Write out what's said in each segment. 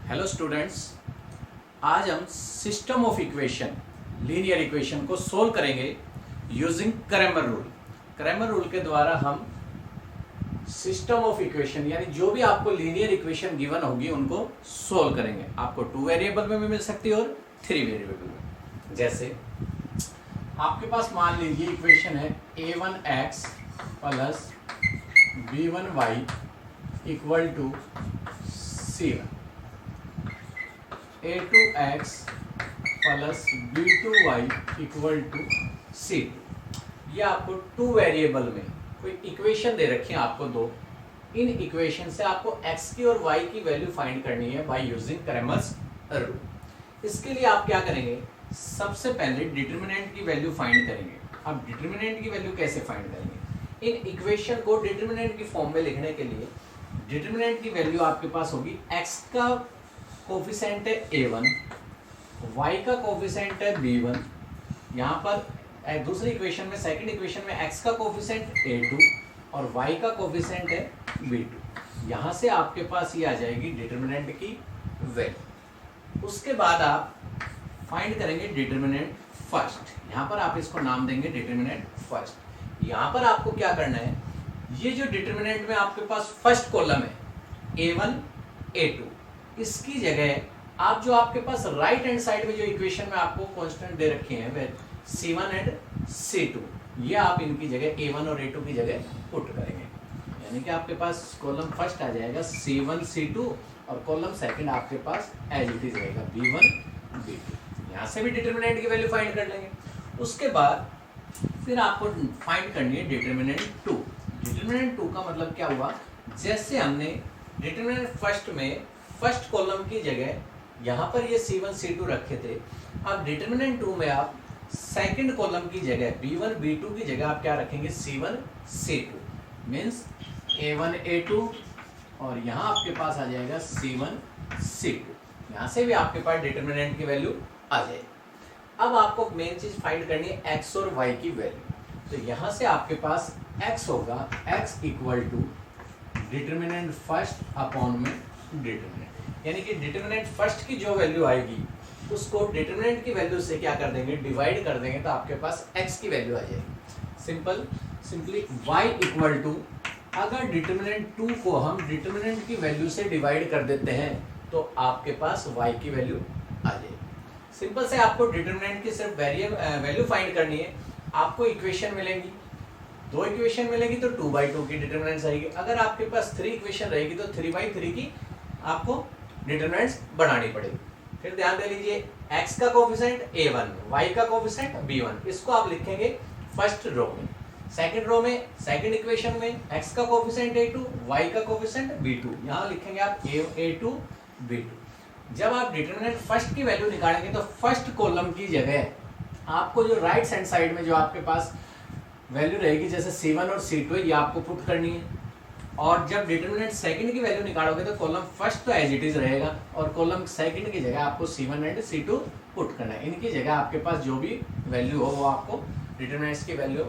Hello students, आज हम system of equation linear equation को सोल्व करेंगे using Cramer rule. Cramer rule के द्वारा हम सिस्टम ऑफ इक्वेशन यानी जो भी आपको लीनियर इक्वेशन गिवन होगी उनको सोल्व करेंगे। आपको 2 वेरिएबल में भी मिल सकती है और 3 वेरिएबल में। जैसे आपके पास मान लीजिए इक्वेशन है a1x plus b1y equal to c1, a2x plus b2y equal to c2। ये आपको 2 वेरिएबल में कोई इक्वेशन दे रखी है आपको दो। इन इक्वेशन से आपको x की और y की वैल्यू फाइंड करनी है बाय यूजिंग क्रैमर्स रूल। इसके लिए आप क्या करेंगे, सबसे पहले डिटरमिनेंट की वैल्यू फाइंड करेंगे। अब डिटरमिनेंट की वैल्यू कैसे फाइंड करेंगे, इन इक्वेशन को डिटरमिनेंट की फॉर्म में लिखने के लिए डिटरमिनेंट की वैल्यू आपके पास होगी x का कोफिशिएंट है a1, y का कोफिशिएंट है b1, यहाँ पर दूसरी इक्वेशन में सेकंड इक्वेशन में x का कोफिशिएंट a2 और y का कोफिशिएंट है b2। यहाँ से आपके पास ये आ जाएगी डिटरमिनेंट की वैल्यू। उसके बाद आप फाइंड करेंगे डिटरमिनेंट फर्स्ट। यहाँ पर आप इसको नाम देंगे डिटरमिनेंट फर्स्ट। यहाँ पर आपको क्या करना है, ये जो डिटरमिनेंट में आपके पास फर्स्ट कॉलम है a1 a2, इसकी जगह आप जो आपके पास राइट हैंड साइड में जो इक्वेशन में आपको कांस्टेंट दे रखे हैं वे c1 एंड c2, ये आप इनकी जगह a1 और a2 की जगह पुट करेंगे। यानी कि आपके पास कॉलम फर्स्ट आ जाएगा c1 c2 और कॉलम सेकंड आपके पास एज इट इज रहेगा b1 b2। यहाँ से भी डिटरमिनेंट की वैल्यू फाइंड कर लेंगे। उसके बाद फिर आपको फाइंड करनी है डिटरमिनेंट 2। डिटरमिनेंट 2 का मतलब क्या हुआ, जैसे हमने डिटरमिनेंट फर्स्ट में फर्स्ट कॉलम की जगह यहाँ पर ये c1 c2 रखे थे, अब डिटरमिनेंट 2 में आप सेकंड कॉलम की जगह b1 b2 की जगह आप क्या रखेंगे c1 c2 means a1 a2 और यहाँ आपके पास आ जाएगा c1 c2। यहाँ से भी आपके पास डिटरमिनेंट की वैल्यू आ जाएगी। अब आपको मेन चीज फाइंड करनी है x और y की वैल्यू। तो यहाँ से आपके पास x होगा x equal to determinant first upon में डिटरमिनेंट, यानी कि डिटरमिनेंट फर्स्ट की जो वैल्यू आएगी उसको डिटरमिनेंट की वैल्यू से क्या कर देंगे, डिवाइड कर देंगे, तो आपके पास x की वैल्यू आ जाएगी। सिंपली y इक्वल टू, अगर डिटरमिनेंट 2 को हम डिटरमिनेंट की वैल्यू से डिवाइड कर देते हैं तो आपके पास y की वैल्यू आ जाएगी। सिंपल से आपको डिटरमिनेंट की सिर्फ वैल्यू फाइंड करनी है। आपको इक्वेशन मिलेंगी, 2 इक्वेशन मिलेगी तो 2/2 की डिटरमिनेंट्स आएगी। अगर आपके पास 3 इक्वेशन रहेगी तो 3/3 की आपको डिटरमिनेंट्स बनानी पड़ेगी। फिर ध्यान दे लीजिए, x का कोफिशिएंट a1, y का कोफिशिएंट b1, इसको आप लिखेंगे फर्स्ट रो में। सेकंड रो में सेकंड इक्वेशन में x का कोफिशिएंट a2, y का कोफिशिएंट b2, यहाँ लिखेंगे आप a2 b2। जब आप डिटरमिनेंट फर्स्ट की वैल्यू निकालेंगे तो फर्स्ट कॉलम की जगह आपको जो राइट हैंड साइड में जो आपके पास वैल्यू रहेगी जैसे c1 और c2 ये आपको पुट करनी है। और जब डिटरमिनेंट सेकंड की वैल्यू निकालोगे तो कॉलम फर्स्ट तो एज इट इज रहेगा और कॉलम सेकंड की जगह आपको c1 एंड c2 पुट करना है। इनकी जगह आपके पास जो भी वैल्यू हो वो आपको डिटरमिनेंट्स की वैल्यू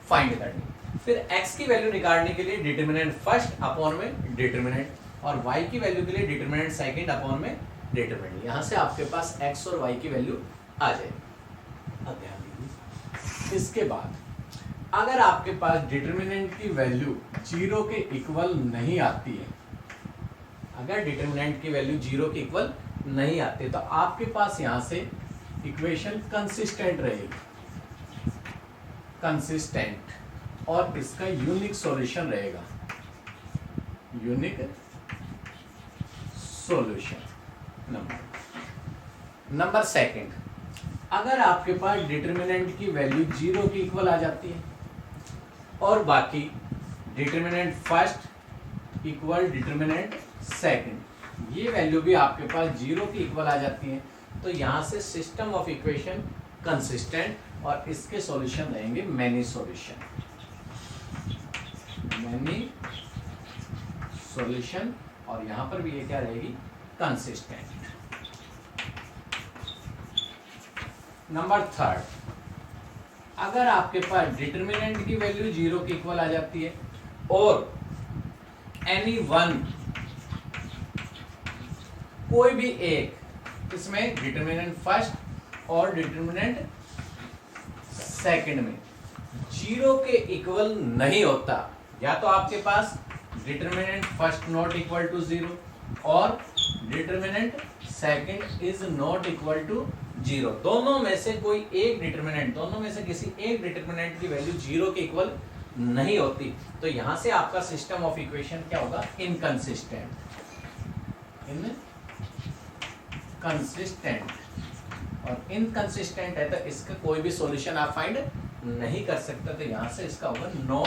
फाइंड करनी है। फिर x की वैल्यू निकालने के लिए डिटरमिनेंट फर्स्ट अपॉन में डिटरमिनेंट और y की वैल्यू के लिए डिटरमिनेंट सेकंड अपॉन में डिटरमिनेंट। यहाँ से आपके पास x और y की वैल्यू आ जाएगी। अब ध्यान दीजिए, इसके बाद अगर आपके पास डिटरमिनेंट की वैल्यू 0 के इक्वल नहीं आती है, अगर डिटरमिनेंट की वैल्यू 0 के इक्वल नहीं आती है तो आपके पास यहाँ से इक्वेशन कंसिस्टेंट रहेगी, कंसिस्टेंट, और इसका यूनिक सॉल्यूशन रहेगा, यूनिक सॉल्यूशन। नंबर सेकंड, अगर आपके पास डिटरमिनेंट की वैल्यू 0 के इक्वल आ जाती है और बाकी determinant first equal determinant second, ये वैल्यू भी आपके पास 0 के इक्वल आ जाती है, तो यहाँ से सिस्टम ऑफ इक्वेशन कंसिस्टेंट और इसके सॉल्यूशन रहेंगे मैनी सॉल्यूशन, मैनी सॉल्यूशन, और यहाँ पर भी ये क्या रहेगी, कंसिस्टेंट। नंबर थर्ड, अगर आपके पास डिटरमिनेंट की वैल्यू 0 के इक्वल आ जाती है और एनी वन कोई भी एक इसमें डिटरमिनेंट फर्स्ट और डिटरमिनेंट सेकंड में जीरो के इक्वल नहीं होता, या तो आपके पास determinant first not equal to zero और determinant second is not equal to zero, दोनों में से कोई एक डिटरमिनेंट, दोनों में से किसी एक डिटरमिनेंट की वैल्यू जीरो के इक्वल नहीं होती, तो यहां से आपका सिस्टम ऑफ इक्वेशन क्या होगा, इनकंसिस्टेंट। इनकंसिस्टेंट, और इनकंसिस्टेंट है तो इसका कोई भी सॉल्यूशन आप फाइंड नहीं कर सकते, तो यहां से इसका होगा नो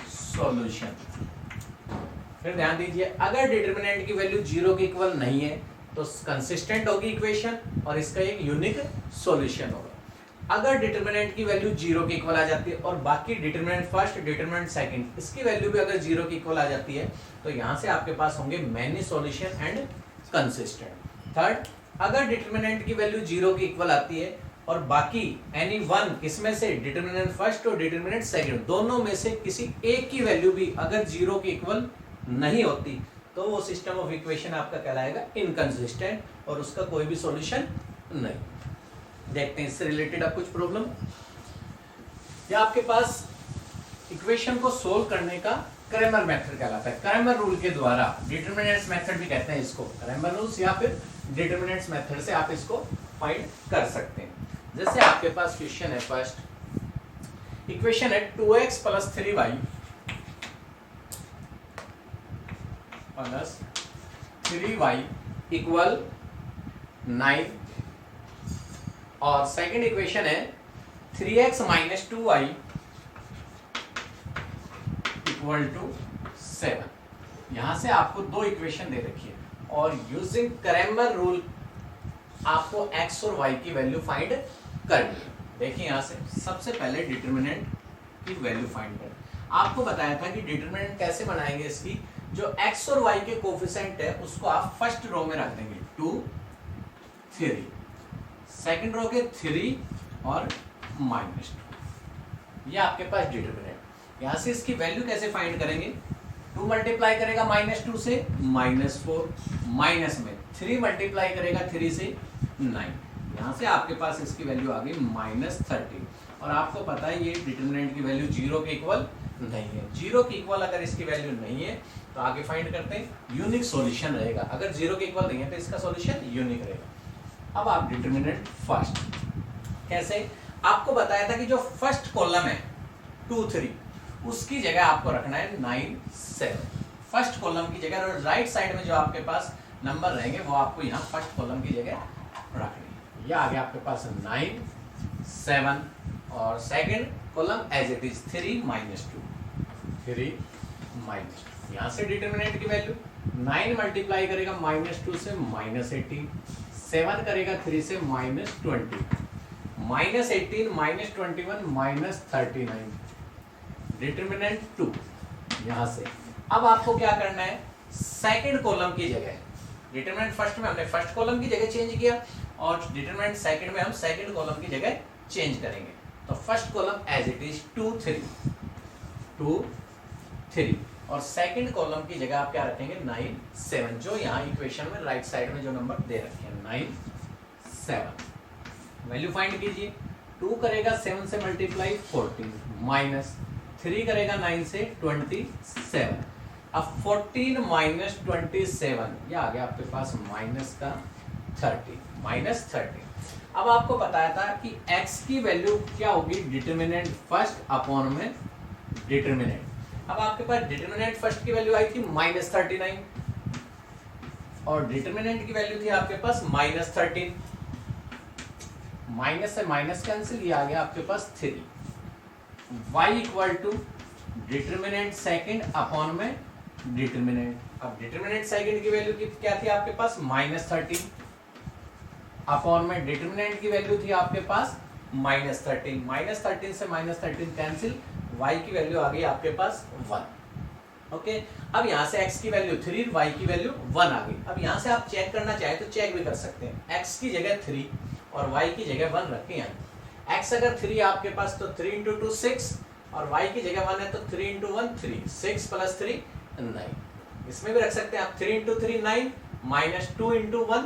सॉल्यूशन। फिर ध्यान दीजिए, अगर डिटरमिनेंट की वैल्यू जीरो के इक्वल नहीं है तो कंसिस्टेंट होगी इक्वेशन और इसका एक यूनिक सॉल्यूशन होगा। अगर डिटरमिनेंट की वैल्यू जीरो के इक्वल आ जाती है और बाकी डिटरमिनेंट फर्स्ट डिटरमिनेंट सेकंड इसकी वैल्यू भी अगर जीरो के इक्वल आ जाती है तो यहां से आपके पास होंगे many solution and consistent. Third, अगर डिटरमिनेंट की वैल्यू जीरो के इक्वल आती है और बाकी एनी वन इसमें से डिटरमिनेंट फर्स्ट और डिटरमिनेंट सेकंड दोनों में से किसी एक की वैल्यू भी अगर जीरो के इक्वल नहीं होती तो वो सिस्टम ऑफ इक्वेशन आपका कहलाएगा इनकंसिस्टेंट और उसका कोई भी सॉल्यूशन नहीं। देखते हैं इससे रिलेटेड अब कुछ प्रॉब्लम, या आपके पास इक्वेशन को सोल्व करने का क्रैमर मेथड कहलाता है। क्रैमर रूल के द्वारा, डिटरमिनेंट्स मेथड भी कहते हैं इसको, क्रैमर रूल्स या फिर डिटरमिनेंट्स मेथड से आप इसको फाइंड कर सकते हैं। जैसे आपके पास क्वेश्चन है, फर्स्ट इक्वेशन है 2x + 3y plus 3y equal 9, और सेकंड इक्वेशन है 3x - 2y इक्वल टू 7। यहां से आपको दो इक्वेशन दे रखी है और यूजिंग क्रैमर रूल आपको x और y की वैल्यू फाइंड करनी है। देखिए यहां से सबसे पहले डिटरमिनेंट की वैल्यू फाइंड करें। आपको बताया था कि डिटरमिनेंट कैसे बनाएंगे, इसकी जो x और y के कोफिशिएंट है उसको आप फर्स्ट रो में रख देंगे 2 3, सेकंड रो के 3 और -2, ये आपके पास डिटरमिनेंट। यहां से इसकी वैल्यू कैसे फाइंड करेंगे, 2 मल्टीप्लाई करेगा -2 से -4, माइनस में 3 मल्टीप्लाई करेगा 3 से 9, यहां से आपके पास इसकी वैल्यू आ गई -13। और आपको पता है ये डिटरमिनेंट की वैल्यू जीरो के इक्वल नहीं है, जीरो के इक्वल अगर इसकी वैल्यू नहीं है तो आगे फाइंड करते हैं यूनिक सॉल्यूशन रहेगा। अगर जीरो के इक्वल नहीं है तो इसका सॉल्यूशन यूनिक रहेगा। अब आप डिटरमिनेंट फर्स्ट कैसे, आपको बताया था कि जो फर्स्ट कॉलम है 2 3 उसकी जगह आपको रखना है 9 7, फर्स्ट कॉलम की जगह, और राइट साइड में जो आपके पास नंबर रहेंगे वो आपको यहाँ फर्स्ट कॉलम की जगह रखनी है। ये आ गया आपके पास 9 7, और second column as it is 3 - 2, यहाँ से डिटरमिनेंट की वैल्यू 9 मल्टीप्लाई करेगा -2 से -18, 7 करेगा 3 से -20, -18 -21 -39, डिटरमिनेंट 2। यहाँ से अब आपको क्या करना है, सेकंड कॉलम की जगह, डिटरमिनेंट फर्स्ट में हमने फर्स्ट कॉलम की जगह चेंज किया और डिटरमिनेंट सेकंड में हम सेकंड कॉलम की जगह चेंज करेंगे। तो first column as it is 2 3, और सेकंड कॉलम की जगह आप क्या रखेंगे 9 7, जो यहाँ इक्वेशन में राइट साइड में जो नंबर दे रखे हैं 9 7। वैल्यू फाइंड कीजिए, 2 करेगा 7 से मल्टीप्लाई 14, माइनस 3 करेगा 9 से 27। अब 14 - 27 ये आ गया आपके पास -30। अब आपको बताया था कि x की वैल्यू क्या होगी, डिटरमिनेंट फर्स्ट अपॉन में डिटरमिनेंट। अब आपके पास डिटरमिनेंट फर्स्ट की वैल्यू आई थी -39 और डिटरमिनेंट की वैल्यू थी आपके पास -13, माइनस से माइनस कैंसिल, ये आ गया आपके पास 3। y equal to determinant second upon में डिटरमिनेंट। अब डिटरमिनेंट सेकंड की वैल्यू क्या थी आपके पास -13 अपॉन में डिटरमिनेंट की वैल्यू थी आपके पास -13, -13 से -13 कैंसिल, y की वैल्यू आ गई आपके पास 1। ओके, अब यहाँ से x की वैल्यू 3, y की वैल्यू 1 आ गई। अब यहाँ से आप चेक करना चाहे तो चेक भी कर सकते हैं, x की जगह 3 और y की जगह 1 रखें। यहाँ x अगर 3 आपके पास तो 3 × 2 6, और y की जगह 1 है तो 3 × 1 3, 6 + 3 9। इसमें भी रख सकते हैं आप 3 × 3 9, -2 इंटू 1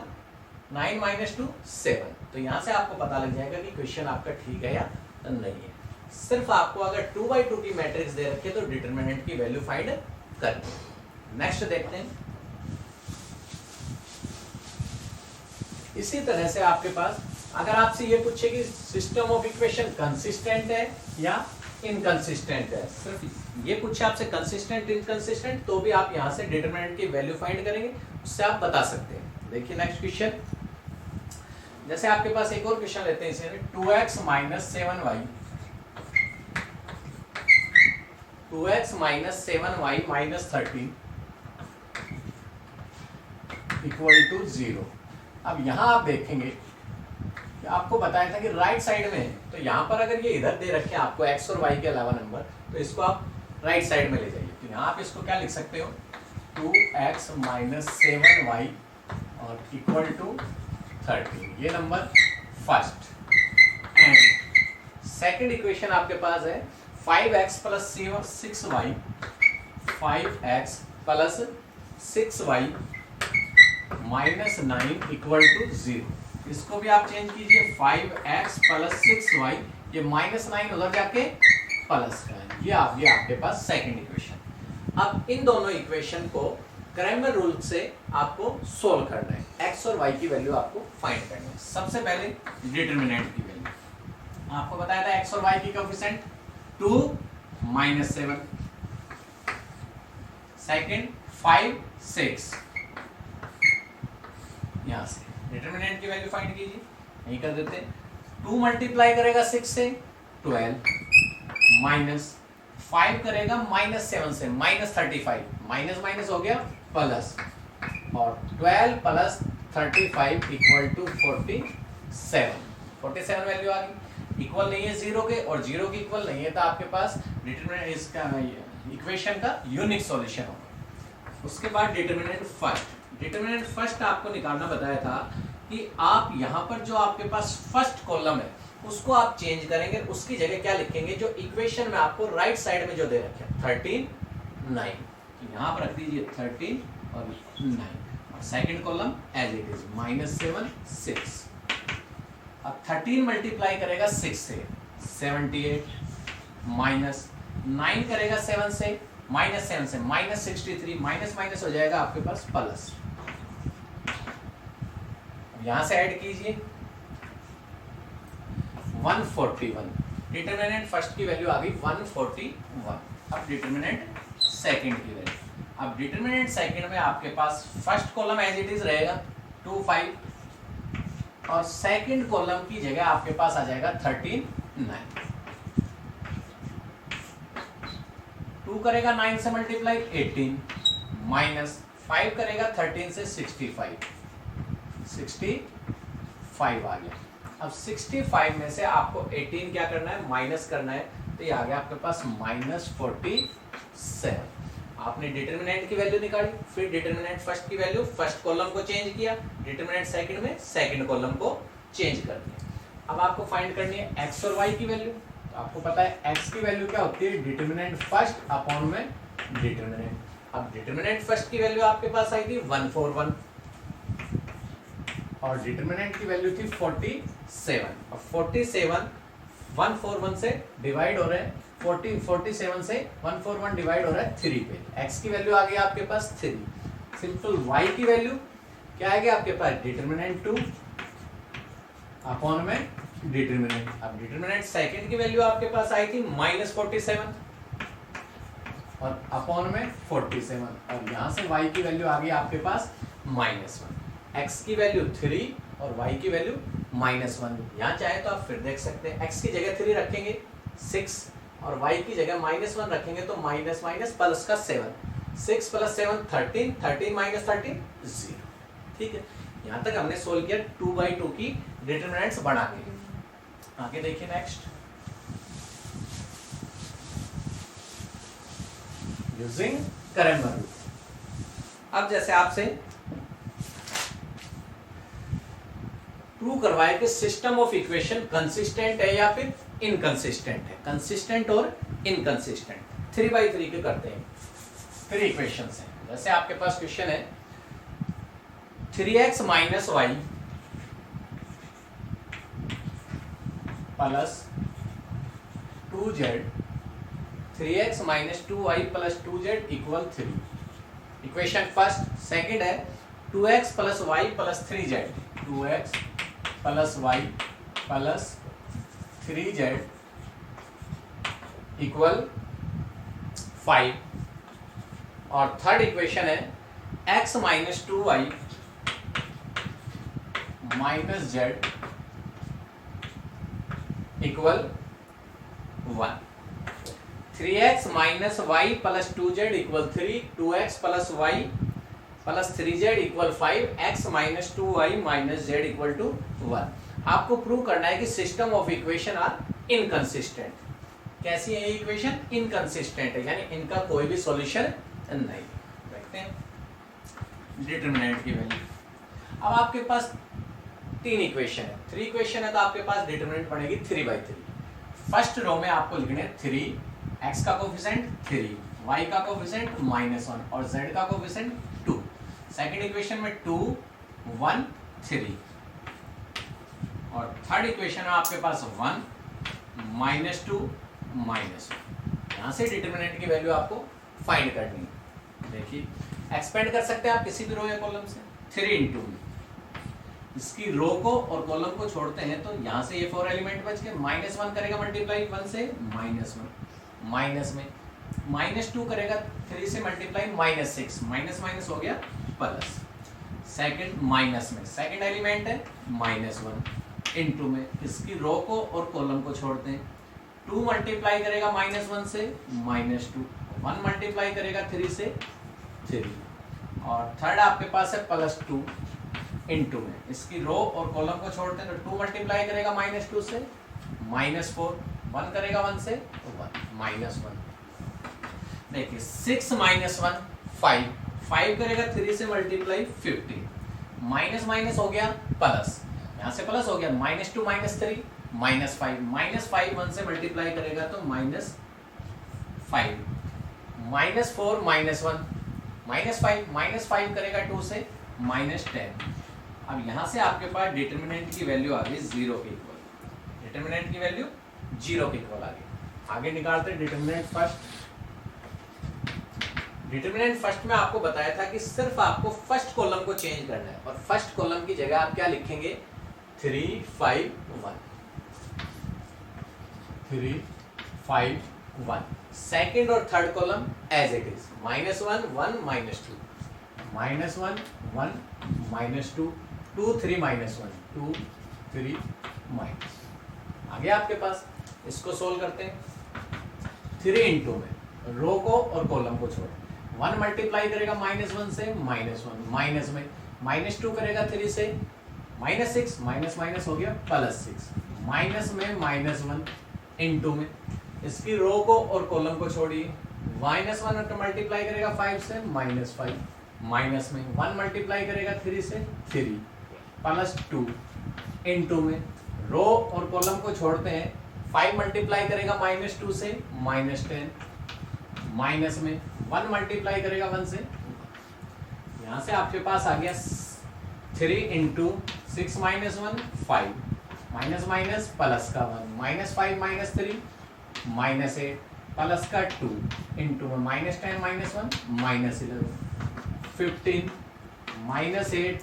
9 माइनस 2 7। तो यहां से आपको पता लग जाएगा कि क्वेश्चन आपका ठीक है या नहीं है। सिर्फ आपको अगर 2/2 की मैट्रिक्स दे रखे तो डिटरमिनेंट की वैल्यू फाइंड करनी है। नेक्स्ट देखते हैं। इसी तरह से आपके पास अगर आपसे ये पूछे कि सिस्टम ऑफ इक्वेशन कंसिस्टेंट है या इनकंसिस्टेंट है, सिर्फ ये पूछे आपसे कंसिस्टेंट इनकंसिस्टेंट, तो भी आप यहां से डिटरमिनेंट की वैल्यू फाइंड करेंगे, उससे आप बता सकते हैं। देखिए नेक्स्ट क्वेश्चन, जैसे आपके पास एक और क्वेश्चन लेते हैं, इसे 2x - 7y 2x - 7y - 13 = 0। अब यहां आप देखेंगे कि आपको बताया था कि राइट साइड में है, तो यहां पर अगर ये इधर दे रखे हैं आपको x और y के अलावा नंबर, तो इसको आप राइट साइड में ले जाइए। तो यहां आप इसको क्या लिख सकते हो, 2x - 7y और = 13, ये number first. And second equation आपके पास है 5x + 6y 5x + 6y - 9 = 0। इसको भी आप चेंज कीजिए, 5x + 6y, ये -9 उधर जाके प्लस का है। ये आपके पास सेकंड इक्वेशन। अब इन दोनों इक्वेशन को क्रैमर रूल से आपको सोल्व करना है, x और y की वैल्यू आपको फाइंड करनी है। सबसे पहले डिटरमिनेंट की वैल्यू आपको बताया था, x और y की कोएफिशिएंट 2 - 7, सेकंड 5 6, यहां से डिटरमिनेंट की वैल्यू फाइंड कीजिए। यही कर देते हैं, 2 मल्टीप्लाई करेगा 6 से 12, माइनस 5 करेगा -7 से -35, माइनस माइनस हो गया प्लस, और 12 + 35 = 47। 47 वैल्यू आ गई। इक्वल नहीं है 0 के, और 0 के इक्वल नहीं है, तो आपके पास डिटरमिनेंट इसका इक्वेशन का यूनिक सॉल्यूशन होगा। उसके बाद डिटरमिनेंट फर्स्ट। डिटरमिनेंट फर्स्ट आपको निकालना बताया था कि आप यहाँ पर जो आपके पास फर्स्ट कॉलम है उसको आप चेंज करेंगे, उसकी जगह क्या लिखेंगे, जो इक्वेशन में आपको राइट साइड में जो दे रखे हैं 13 9, तो यहाँ पर रख दीजिए 13 और 9, और second column as it is -7 6। अब 13 मल्टीप्लाई करेगा 6 से 78, माइनस 9 करेगा 7 से -7 से -63, माइनस माइनस हो जाएगा आपके पास प्लस। यहां से ऐड कीजिए 141। डिटरमिनेंट फर्स्ट की वैल्यू आ गई 141। अब डिटरमिनेंट सेकंड की वैल्यू, अब डिटरमिनेंट सेकंड में आपके पास first column as it is रहेगा 2 5, और सेकंड कॉलम की जगह आपके पास आ जाएगा 13 9। 2 करेगा 9 से मल्टीप्लाई 18, माइनस 5 करेगा 13 से 65 आ गया। अब 65 में से आपको 18 क्या करना है, माइनस करना है, तो ये आ गया आपके पास -47। आपने डिटरमिनेंट की वैल्यू निकाली, फिर डिटरमिनेंट फर्स्ट की वैल्यू, फर्स्ट कॉलम को चेंज किया, डिटरमिनेंट सेकंड में सेकंड कॉलम को चेंज कर दिया। अब आपको फाइंड करनी है x और y की वैल्यू। तो आपको पता है x की वैल्यू क्या होती है, डिटरमिनेंट फर्स्ट अपॉन में डिटरमिनेंट। अब डिटरमिनेंट फर्स्ट की वैल्यू आपके पास आई थी 141, और डिटरमिनेंट की वैल्यू थी 47, और 47 141 से डिवाइड हो रहे हैं, 47 से 141 डिवाइड हो रहा है 3 पे। x की वैल्यू आ गई आपके पास 3। सिंपल y की वैल्यू क्या आएगी आपके पास, डिटरमिनेंट 2 अपॉन में डिटरमिनेंट। अब डिटरमिनेंट सेकंड की वैल्यू आपके पास आई थी -47 और अपॉन में 47, और यहां से y की वैल्यू आ गई आपके पास -1। x की वैल्यू 3 और y की वैल्यू -1। यहाँ चाहे तो आप फिर देख सकते हैं, x की जगह 3 रखेंगे 6, और y की जगह -1 रखेंगे तो माइनस माइनस प्लस का 7, 6 + 7 13, 13 - 13 0। ठीक है, यहाँ तक हमने सोल्व किया 2/2 की डिटरमिनेंट्स बना के। आगे देखिए नेक्स्ट, यूजिंग क्रैमर रूल। अब जैसे आपसे प्रूव करवाए कि सिस्टम ऑफ इक्वेशन कंसिस्टेंट है या फिर इनकंसिस्टेंट है, कंसिस्टेंट और इनकंसिस्टेंट 3/3 के करते हैं। 3 इक्वेशंस हैं। जैसे आपके पास क्वेश्चन है 3x minus y plus 2z, 3x minus 2y plus 2z equal 3, equation first. Second है 2x plus y plus 3z, 2x plus y plus 3z equal 5। और थर्ड इक्वेशन है x minus 2y minus z equal 1। 3x minus y plus 2z equal 3, 2x plus y plus 3z equal 5, x minus 2y minus z equal to 1। आपको prove करना है कि system of equation are inconsistent. कैसी है ये equation? Inconsistent है, यानी इनका कोई भी सॉल्यूशन नहीं। देखते हैं डिटरमिनेंट की वैल्यू। अब आपके पास 3 इक्वेशन है, 3 इक्वेशन है तो आपके पास डिटरमिनेंट बनेगी 3/3। फर्स्ट रो में आपको लिखने 3, x का कोफिशिएंट 3, y का कोफिशिएंट -1 और z का कोफिशिएंट 2। सेकंड इक्वेशन में 2, 1, 3 और थर्ड इक्वेशन में आपके पास 1, -2, -1। यहाँ से डिटरमिनेंट की वैल्यू आपको फाइंड करनी है। देखिए एक्सपेंड कर सकते हैं आप किसी भी रो या कॉलम से 3 इंटू में। इसकी रो को और कॉलम को छोड़ते हैं तो यहाँ से ये 4 एलिमेंट बच गए। -1 करेगा मल्टीप्लाई 1 से -1, माइनस में -2 करेगा 3 से मल्टीप्लाई -6, माइनस हो गया प्लस। सेकंड माइनस में सेकंड एलिमेंट है -1 इंटू में इसकी रो को और कॉलम को छोड़ते हैं। 2 मल्टीप्लाई करेगा -1 से -2, 1 मल्टीप्लाई करेगा 3 से 3 और थर्ड आपके पास है +2 इंटू में इसकी रो और कॉलम को छोड़ते हैं तो 2 मल्टीप्लाई करेगा -2 से -4, 1 करेगा 1 से 1, -1। देखिए 6 -1 5, 5 करेगा 3 से मल्टीप्लाई 15, माइनस हो गया प्लस, यहाँ से प्लस हो गया -2 -3 -5, -5 1 से मल्टीप्लाई करेगा तो -5, -4 -1 -5 करेगा 2 से -10। अब यहाँ से आपके पास डिटरमिनेंट की वैल्यू आ गई 0 के इक्वल। डिटरमिनेंट की वैल्यू 0 के इक्वल आ गई। आगे निकालते डिटरमिनेंट फर्स्ट। डिटरमिनेंट फर्स्ट में आपको बताया था कि सिर्फ आपको फर्स्ट कॉलम को चेंज करना है और फर्स्ट कॉलम की जगह आप क्या लिखेंगे 3 5 1, 3 5 1। सेकेंड और third column as it is -1 1 -2, -1 1 -2 2 3 -1 2 3 minus. आगे आपके पास इसको सोल्व करते हैं 3 इंटू में रो को और कॉलम को छोड़ 1 मल्टीप्लाई करेगा -1 से -1, माइनस में -2 करेगा 3 से -6, माइनस हो गया +6, माइनस में -1 इंटू में इसकी रो को और कॉलम को छोड़िए। -1 मल्टीप्लाई करेगा 5 से -5, माइनस में 1 मल्टीप्लाई करेगा 3 से 3 +2 इंटू में रो और कॉलम को छोड़ते हैं। 5 मल्टीप्लाई करेगा -2 से -10, माइनस में 1 मल्टीप्लाई करेगा 1 से। यहाँ से आपके पास आ गया 3 इंटू 6 -1 5, माइनस प्लस का 1, -5 -3 -8 प्लस का 2 इंटू में -10 -1 -11 15 -8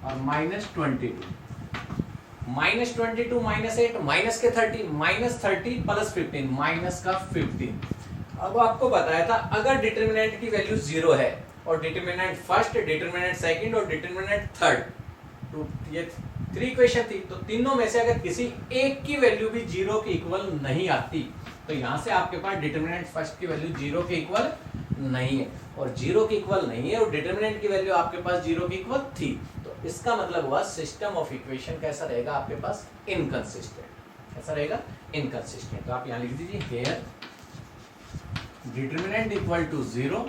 और -22 -22 -8 माइनस के 30 -30 प्लस 15 माइनस का 15। अब आपको बताया था अगर डिटरमिनेंट की वैल्यू 0 है और डिटरमिनेंट फर्स्ट, डिटरमिनेंट सेकंड और डिटरमिनेंट थर्ड, तो ये 3 इक्वेशन थी तो तीनों में से अगर किसी एक की वैल्यू भी 0 के इक्वल नहीं आती तो यहाँ से आपके पास डिटरमिनेंट फर्स्ट की वैल्यू 0 के इक्वल नहीं है और 0 के इक्वल नहीं है और डिटरमिनेंट की वैल्यू आपके पास 0 के इक्वल थी, तो इसका मतलब हुआ सिस्टम ऑफ इक्वेशन कैसा रहेगा आपके पास इनकंसिस्टेंट। कैसा रहेगा इनकंसिस्टेंट। तो आप यहाँ लिख दीजिए here determinant equal to 0,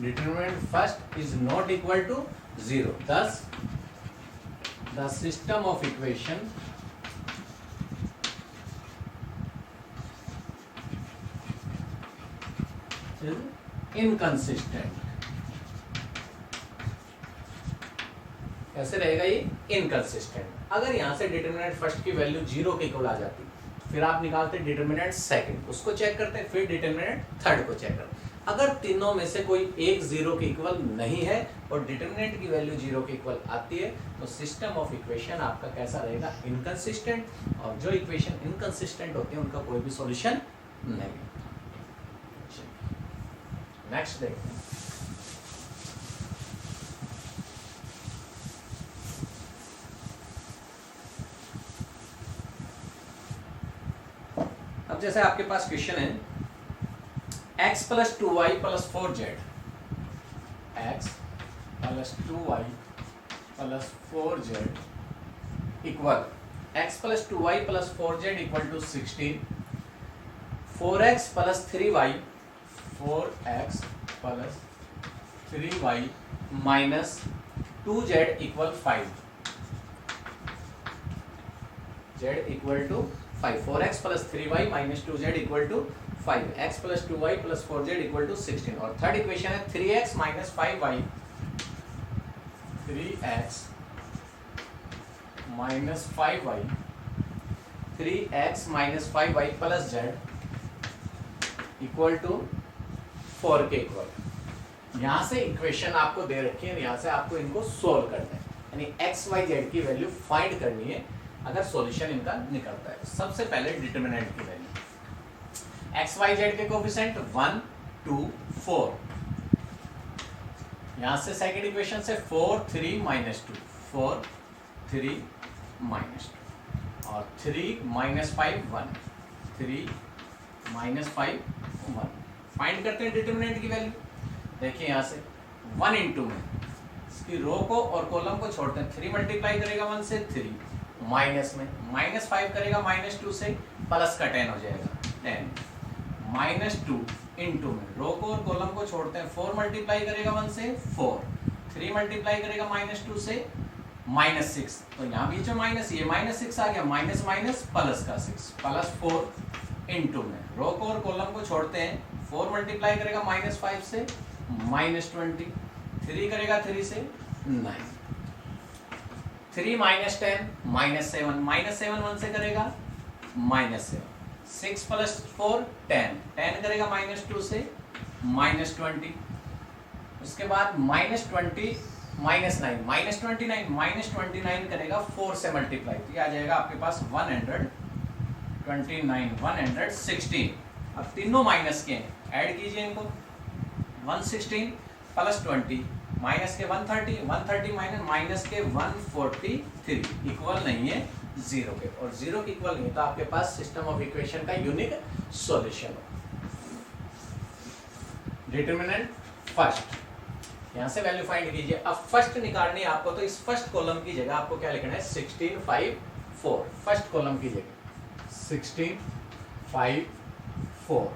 determinant first is not equal to 0, thus the system of equation is inconsistent. कैसे रहेगा ये, इनकंसिस्टेंट। अगर यहाँ से डिटर्मिनेंट फर्स्ट की वैल्यू 0 के इक्वल आ जाती, फिर आप निकालते डिटर्मिनेंट सेकंड, उसको चेक करते हैं, फिर डिटर्मिनेंट थर्ड को चेक करते हैं। अगर तीनों में से कोई एक 0 के इक्वल नहीं है और डिटर्मिनेंट की वैल्यू 0 के इक्वल आती है, तो सिस्टम ऑफ इक्वेशन आपका कैसा रहेगा, इनकंसिस्टेंट। और जो इक्वेशन इनकंसिस्टेंट होते हैं उनका कोई भी सॉल्यूशन नहीं। नेक्स्ट देखते हैं। अब जैसे आपके पास क्वेश्चन है x plus 2y plus 4z, x plus 2y plus 4z equal x plus 2y plus 4z equal to 16, 4x plus 3y, 4x plus 3y minus 2z equal 5, z equal to 5, 4x plus 3y minus 2z equal to 5, x plus 2y plus 4z equal to 16। और third equation है 3x minus 5y, 3x minus 5y, 3x minus 5y plus z equal to 4 के equal. यहां से equation आपको दे रखी है, यहां से आपको इनको सोल्व करना है, यानी x y z की वैल्यू फाइंड करनी है अगर सॉल्यूशन इनका निकलता है। सबसे पहले डिटर्मिनेंट की वैल्यू x y z के कोएफिशिएंट 1 2 4, यहां से सेकंड इक्वेशन से 4 3 माइनस 2, 4 3 माइनस 2 और 3 माइनस 5 1, 3 माइनस 5 1। फाइंड करते हैं डिटर्मिनेंट की वैल्यू। देखिए यहां से 1 इंटू में इसकी रो को और कॉलम को छोड़ते हैं, 3 मल्टीप्लाई करेगा 1 से 3, माइनस में माइनस 5 करेगा माइनस 2 से, प्लस का 10 हो जाएगा 10, माइनस 2 इंटू में रो को और कॉलम को छोड़ते हैं, 4 मल्टीप्लाई करेगा 1 से 4, 3 मल्टीप्लाई करेगा माइनस 2 से माइनस 6, तो यहाँ बीच में माइनस, ये माइनस 6 आ गया, माइनस माइनस प्लस का 6, प्लस 4 इंटू में रो को और कॉलम को छोड़ते हैं, 4 मल्टीप्लाई करेगा माइनस 5 से माइनस 20, 3 करेगा 3 से 9, 3 माइनस 10 माइनस 7, माइनस 7 1 से करेगा माइनस 7, 6 प्लस 4 10, 10 करेगा माइनस 2 से माइनस 20, उसके बाद माइनस 20 माइनस 9, माइनस 29, माइनस 29 करेगा 4 से मल्टीप्लाई, तो ये आ जाएगा आपके पास 129 116। अब तीनों माइनस के हैं, ऐड कीजिए इनको, 116 प्लस 20 माइनस के 130, 130 माइनस माइनस के 143 इक्वल नहीं है 0 के, और 0 के इक्वल नहीं तो आपके पास सिस्टम ऑफ इक्वेशन का यूनिक सॉल्यूशन हो। डिटर्मिनेंट फर्स्ट, यहां से वैल्यू फाइंड कीजिए। अब फर्स्ट निकालनी है आपको, तो इस फर्स्ट कॉलम की जगह आपको क्या लिखना है, 16 5 4, फर्स्ट कॉलम की जगह 16 5 4,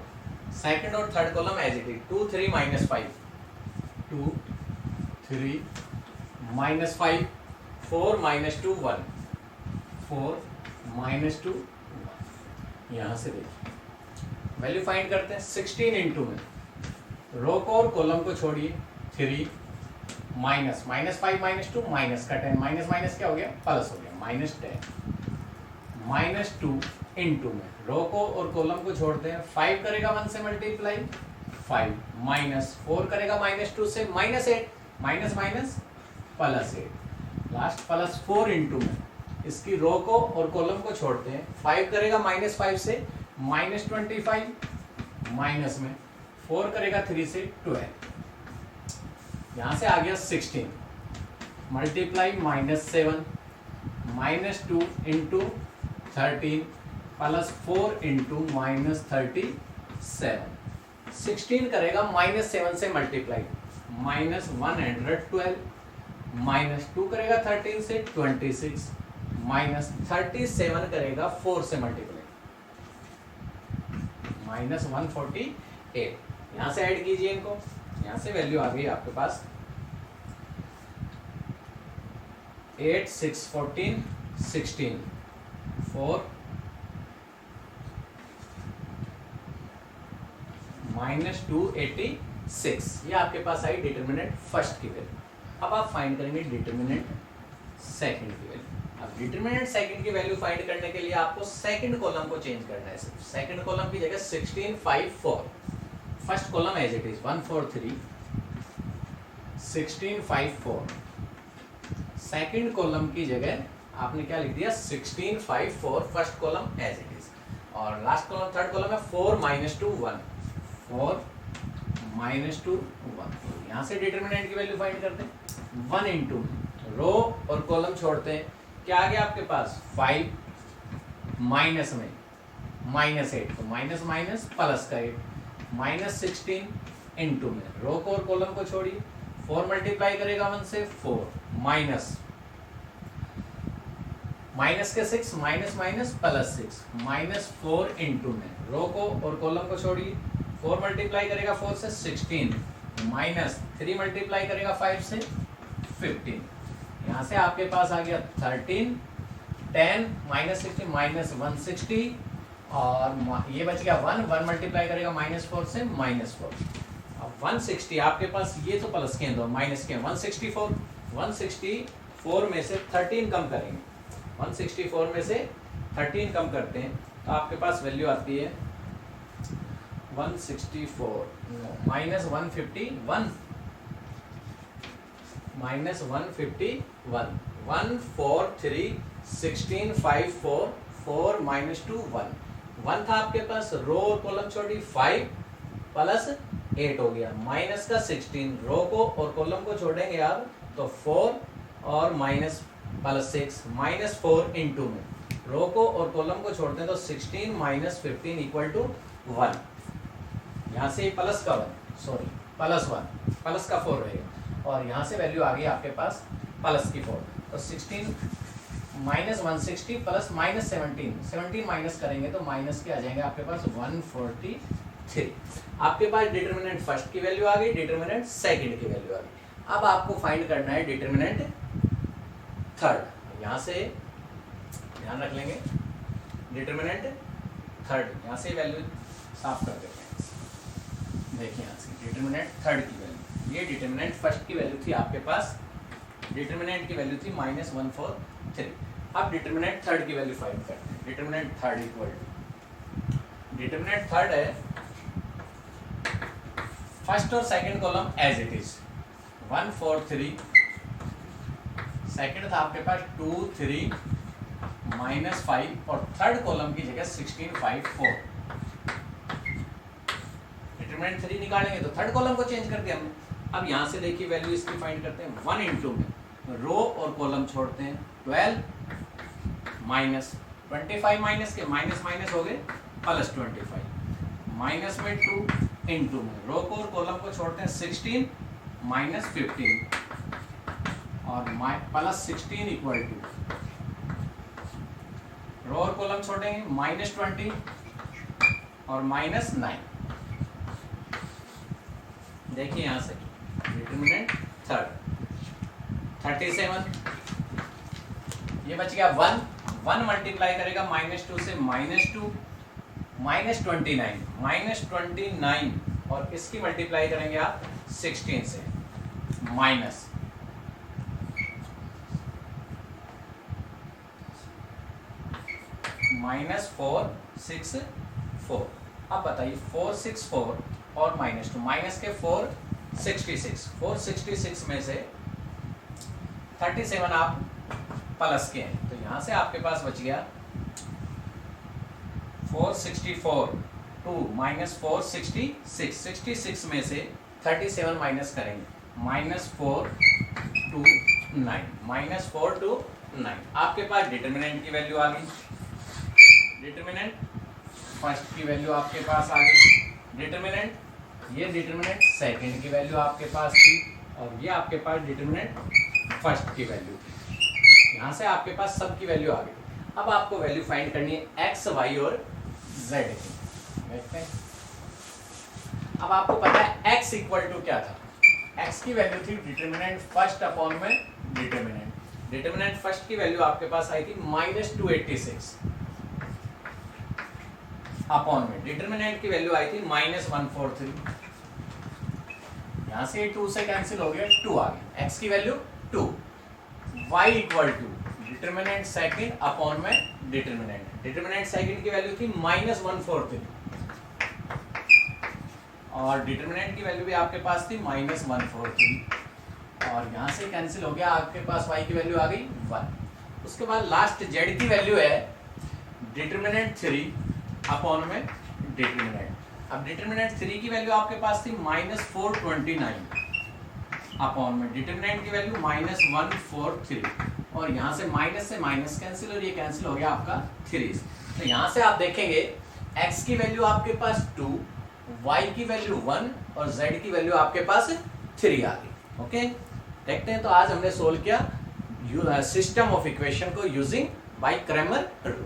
सेकंड और third column as it is 2 3 minus 5, 2 3 minus 5, 4 minus 2 1, 4 minus 2 1। यहां से देखिए वैल्यू फाइंड करते हैं, 16 इंटू में रो को और कॉलम को छोड़िए, 3 माइनस माइनस 5 माइनस 2 माइनस का 10, माइनस माइनस क्या हो गया, प्लस हो गया, माइनस 10, माइनस 2 इंटू में रो को और कॉलम को छोड़ते हैं, 5 करेगा 1 से मल्टीप्लाई 5, माइनस 4 करेगा माइनस 2 से minus 8, minus minus plus 8, last plus 4 into में इसकी रो को और कॉलम को छोड़ते हैं, 5 करेगा माइनस 5 से माइनस 25, माइनस में 4 करेगा 3 से 12, यहां से आ गया 16 multiply minus 7 minus 2 into 13 plus 4 into minus 37, 16 करेगा माइनस 7 से मल्टीप्लाई माइनस 112, माइनस 2 करेगा 13 से 26, माइनस 37 करेगा 4 से मल्टीप्लाई माइनस 148। यहां से ऐड कीजिए इनको, यहां से वैल्यू आ गई आपके पास 8 6 14 16 4 माइनस 286। ये आपके पास आई डिटर्मिनेंट फर्स्ट की वैल्यू। अब आप फाइंड करेंगे डिटर्मिनेंट सेकंड की वैल्यू। अब डिटरमिनेंट सेकंड की वैल्यू फाइंड करने के लिए आपको सेकंड कॉलम को चेंज करना है। सिर्फ सेकंड कॉलम की जगह 16 5 4, first column as it is 1 4 3 16 5 4, second column की जगह आपने क्या लिख दिया 16 5 4, first column as it is, और लास्ट कॉलम थर्ड कॉलम है 4 -2 1, 4 -2 1। यहाँ से डिटरमिनेंट की वैल्यू फाइंड करते हैं। 1 इंटू रो और कॉलम छोड़ते हैं, क्या आ गया आपके पास 5 माइनस में -8, तो माइनस माइनस प्लस का 8 -16 इंटू में रो को और कॉलम को छोड़िए, 4 मल्टीप्लाई करेगा 1 से 4 माइनस के 6 माइनस माइनस प्लस 6 -4 इंटू में रो को और कॉलम को छोड़िए, 4 मल्टीप्लाई करेगा 4 से 16 -3 मल्टीप्लाई करेगा 5 से 15। यहाँ से आपके पास आ गया 13 10 -16 -160, और ये बच गया 1 मल्टीप्लाई करेगा -4 से -4। अब 160 आपके पास, ये तो प्लस के हैं दो, माइनस के हैं 164 में से 13 कम करेंगे, 164 में से 13 कम करते हैं तो आपके पास वैल्यू आती है 164 -151 -151 143 16 5 4 4 -2 1 1 था आपके पास, रो और कॉलम छोड़ी 5 प्लस 8 हो गया, माइनस का 16, रो को और कॉलम को छोड़ेंगे आप तो 4 और माइनस प्लस 6 -4 इंटू में रो को और कॉलम को छोड़ते हैं तो 16 -15 इक्वल टू 1। यहाँ से प्लस का 1 सॉरी प्लस 1 प्लस का 4 रहेगा, और यहाँ से वैल्यू आ गई आपके पास प्लस की 4, तो 16 -160 प्लस -17 माइनस करेंगे तो माइनस के आ जाएंगे आपके पास 143। आपके पास डिटरमिनेंट फर्स्ट की वैल्यू आ गई, डिटरमिनेंट सेकंड की वैल्यू आ गई। अब आपको फाइंड करना है डिटरमिनेंट थर्ड। यहाँ से ध्यान रख लेंगे डिटरमिनेंट थर्ड, यहाँ से वैल्यू साफ कर देते हैं। देखिए यहाँ से डिटरमिनेंट थर्ड की वैल्यू, ये डिटरमिनेंट फर्स्ट की वैल्यू थी आपके पास, डिटरमिनेंट की वैल्यू थी -143। अब डिटरमिनेंट थर्ड की वैल्यू फाइंड करते हैं। Determinant third equal to, determinant third है फर्स्ट और second column as it is 1 4 3, second था आपके पास 2 3 -5, और थर्ड कॉलम की जगह 16 5 4। डिटरमिनेंट 3 निकालेंगे तो थर्ड कॉलम को चेंज कर दिया हमने। अब यहाँ से देखिए वैल्यू इसकी फाइंड करते हैं। 1 इंटू में रो और कॉलम छोड़ते हैं, 12 -25 माइनस के माइनस माइनस हो गए +25, माइनस में 2 इंटू में रो को और कॉलम को छोड़ते हैं 16 -15, और +16 इक्वल टू रो और कॉलम छोड़ेंगे -20 और -9। देखिए यहाँ से डिटरमिनेंट थर्ड 37, ये बच गया 1 मल्टीप्लाई करेगा -2 से -2 -29 और इसकी मल्टीप्लाई करेंगे आप 16 से माइनस -464। अब बताइए 464 और -2 माइनस के 466 में से 37 आप प्लस के हैं, तो यहाँ से आपके पास बच गया 464 2 -466 में से 37 माइनस करेंगे -4 to 9 आपके पास डिटरमिनेंट की वैल्यू आ गई। डिटरमिनेंट फर्स्ट की वैल्यू आपके पास आ गई, डिटरमिनेंट सेकंड की वैल्यू आपके पास थी, और ये आपके पास डिटरमिनेंट फर्स्ट की वैल्यू थी। यहाँ से आपके पास सब की वैल्यू आ गई। अब आपको वैल्यू फाइंड करनी है एक्स वाई और जेड की। देखते हैं, अब आपको पता है एक्स इक्वल टू क्या था, एक्स की वैल्यू थी डिटरमिनेंट फर्स्ट अपॉन में डिटरमिनेंट फर्स्ट की वैल्यू आपके पास आई थी -286 अपॉन में डिटरमिनेंट की वैल्यू आई थी -143। यहाँ से 2 से कैंसिल हो गया, 2 आ गया, एक्स की value 2 y equal to determinant second upon में डिटर्मिनेंट सेकंड की वैल्यू थी -143 और डिटर्मिनेंट की वैल्यू भी आपके पास थी -143 और यहाँ से कैंसिल हो गया, आपके पास y की वैल्यू आ गई 1। उसके बाद लास्ट z की वैल्यू है डिटर्मिनेंट 3 अपॉन में डिटर्मिनेंट। अब डिटर्मिनेंट 3 की वैल्यू आपके पास थी -429 अपॉन में डिटर्मिनेंट की वैल्यू -143 और यहाँ से माइनस कैंसिल और ये कैंसिल हो गया आपका 3। तो यहाँ से आप देखेंगे x की वैल्यू आपके पास 2, y की वैल्यू 1 और z की वैल्यू आपके पास 3 आ गई। ओके, देखते हैं। तो आज हमने सोल्व किया सिस्टम ऑफ इक्वेशन को यूजिंग बाय क्रैमर रूल।